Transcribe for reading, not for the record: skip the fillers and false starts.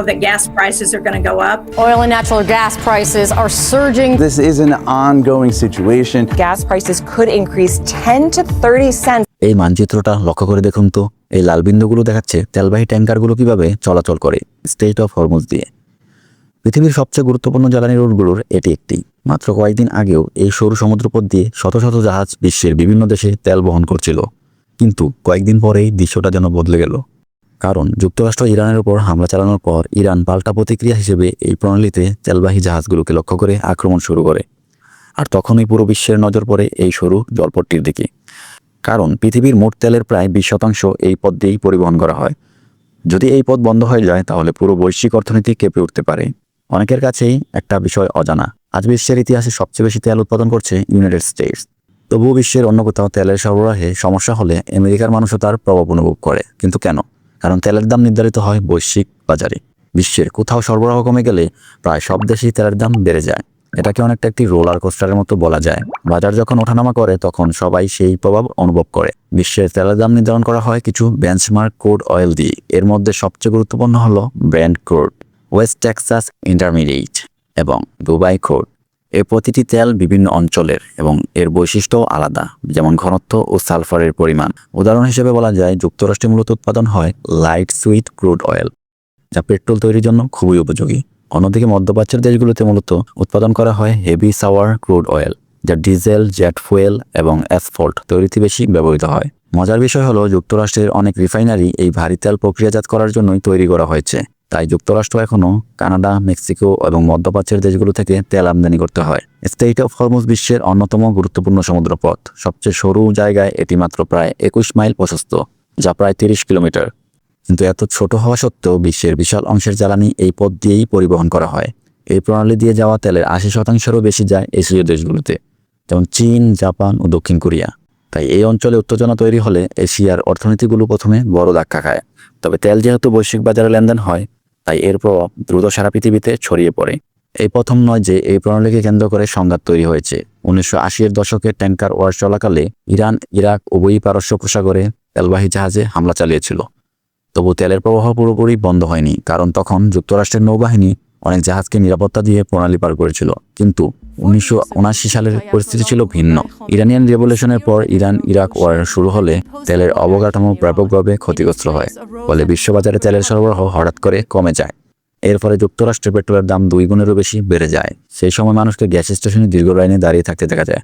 that gas prices are going to go up. Oil and natural gas prices are surging. This is an ongoing situation. Gas prices could increase 10 to 30 cents. এই মানচিত্রটা লক্ষ্য করে দেখুন তো, এই লাল বিন্দুগুলো দেখাচ্ছে তেলবাহী ট্যাঙ্কারগুলো কিভাবে চলাচল করে স্ট্রেইট অফ হরমুজ দিয়ে। পৃথিবীর সবচেয়ে গুরুত্বপূর্ণ জ্বালানি রুটগুলোর এটি একটি। মাত্র কয়েকদিন আগেও এই সরু সমুদ্রপথ দিয়ে শত শত জাহাজ বিশ্বের বিভিন্ন দেশে তেল বহন করছিল, কিন্তু কয়েকদিন পরেই দৃশ্যটা যেন বদলে গেল। কারণ যুক্তরাষ্ট্র ইরানের উপর হামলা চালানোর পর ইরান পাল্টা প্রতিক্রিয়া হিসেবে এই প্রণালীতে তেলবাহী জাহাজগুলোকে লক্ষ্য করে আক্রমণ শুরু করে। আর তখনই পুরো বিশ্বের নজর পড়ে এই সরু জলপথটির দিকে। কারণ পৃথিবীর মোট তেলের প্রায় 20% এই পথ দিয়েই পরিবহন করা হয়। যদি এই পথ বন্ধ হয়ে যায় তাহলে পুরো বৈশ্বিক অর্থনীতি কেঁপে উঠতে পারে। অনেকের কাছেই একটা বিষয় অজানা, আজ বিশ্বের ইতিহাসে সবচেয়ে বেশি তেল উৎপাদন করছে ইউনাইটেড স্টেটস। তবুও বিশ্বের অন্য কোথাও তেলের সরবরাহে সমস্যা হলে আমেরিকার মানুষও তার প্রভাব অনুভব করে। কিন্তু কেন? কারণ তেলের দাম নির্ধারিত হয় বৈশ্বিক বাজারে। বিশ্বের কোথাও সরবরাহ কমে গেলে প্রায় সব দেশেই তেলের দাম বেড়ে যায়। এটাকে অনেকটা একটি রোলার কোস্টারের মতো বলা যায়। বাজার যখন ওঠানামা করে তখন সবাই সেই প্রভাব অনুভব করে। বিশ্বের তেলের দাম নির্ধারণ করা হয় কিছু বেঞ্চমার্ক ক্রুড অয়েল দিয়ে। এর মধ্যে সবচেয়ে গুরুত্বপূর্ণ হলো ব্রেন্ট ক্রুড, ওয়েস্ট টেক্সাস ইন্টারমিডিয়েট এবং দুবাই ক্রুড। এর প্রতিটি তেল বিভিন্ন অঞ্চলের এবং এর বৈশিষ্ট্য আলাদা, যেমন ঘনত্ব ও সালফারের পরিমাণ। উদাহরণ হিসেবে বলা যায় যুক্তরাষ্ট্রে মূলত উৎপাদন হয় লাইট সুইট ক্রুড অয়েল, যা পেট্রোল তৈরির জন্য খুবই উপযোগী। অন্যদিকে মধ্যপ্রাচ্যের দেশগুলোতে মূলত উৎপাদন করা হয় হেভি সাওয়ার ক্রুড অয়েল, যা ডিজেল, জেট ফুয়েল এবং অ্যাসফল্ট তৈরিতে বেশি ব্যবহৃত হয়। মজার বিষয় হলো যুক্তরাষ্ট্রের অনেক রিফাইনারি এই ভারী তেল প্রক্রিয়াজাত করার জন্যই তৈরি করা হয়েছে। তাই যুক্তরাষ্ট্র এখনও কানাডা, মেক্সিকো এবং মধ্যপ্রাচ্যের দেশগুলো থেকে তেল আমদানি করতে হয়। স্ট্রেইট অফ হরমুজ বিশ্বের অন্যতম গুরুত্বপূর্ণ সমুদ্রপথ। সবচেয়ে সরু জায়গায় এটি মাত্র প্রায় 21 মাইল প্রশস্ত, যা প্রায় 30 কিলোমিটার। কিন্তু এত ছোট হওয়া সত্ত্বেও বিশ্বের বিশাল অংশের জ্বালানি এই পথ দিয়েই পরিবহন করা হয়। এই প্রণালী দিয়ে যাওয়া তেলের 80%-রও বেশি যায় এশীয় দেশগুলোতে, যেমন চীন, জাপান ও দক্ষিণ কোরিয়া। তাই এই অঞ্চলে উত্তেজনা তৈরি হলে এশিয়ার অর্থনীতিগুলো প্রথমে বড় ধাক্কা খায়। তবে তেল যেহেতু বৈশ্বিক বাজারে লেনদেন হয়, তাই এর প্রভাব দ্রুত সারা পৃথিবীতে ছড়িয়ে পড়ে। এই প্রথম নয় যে এই প্রণালীকে কেন্দ্র করে সংঘাত তৈরি হয়েছে। 1980-এর দশকে ট্যাঙ্কার ওয়ার চলাকালে ইরান, ইরাক উভয়ই পারস্য উপসাগরে তেলবাহী জাহাজে হামলা চালিয়েছিল। তবু তেলের প্রবাহ পুরোপুরি বন্ধ হয়নি, কারণ তখন যুক্তরাষ্ট্রের নৌবাহিনী অনেক জাহাজকে নিরাপত্তা দিয়ে প্রণালী পার করেছিল। কিন্তু 1979 সালের পরিস্থিতি ছিল ভিন্ন। ইরানিয়ান রেভলিউশনের পর ইরান ইরাক ওয়ার শুরু হলে তেলের অবকাঠামো ব্যাপকভাবে ক্ষতিগ্রস্ত হয়, ফলে বিশ্ববাজারে তেলের সরবরাহ হঠাৎ করে কমে যায়। এর ফলে যুক্তরাষ্ট্রের পেট্রোলের দাম 2 গুণেরও বেশি বেড়ে যায়। সেই সময় মানুষকে গ্যাস স্টেশনে দীর্ঘ লাইনে দাঁড়িয়ে থাকতে দেখা যায়।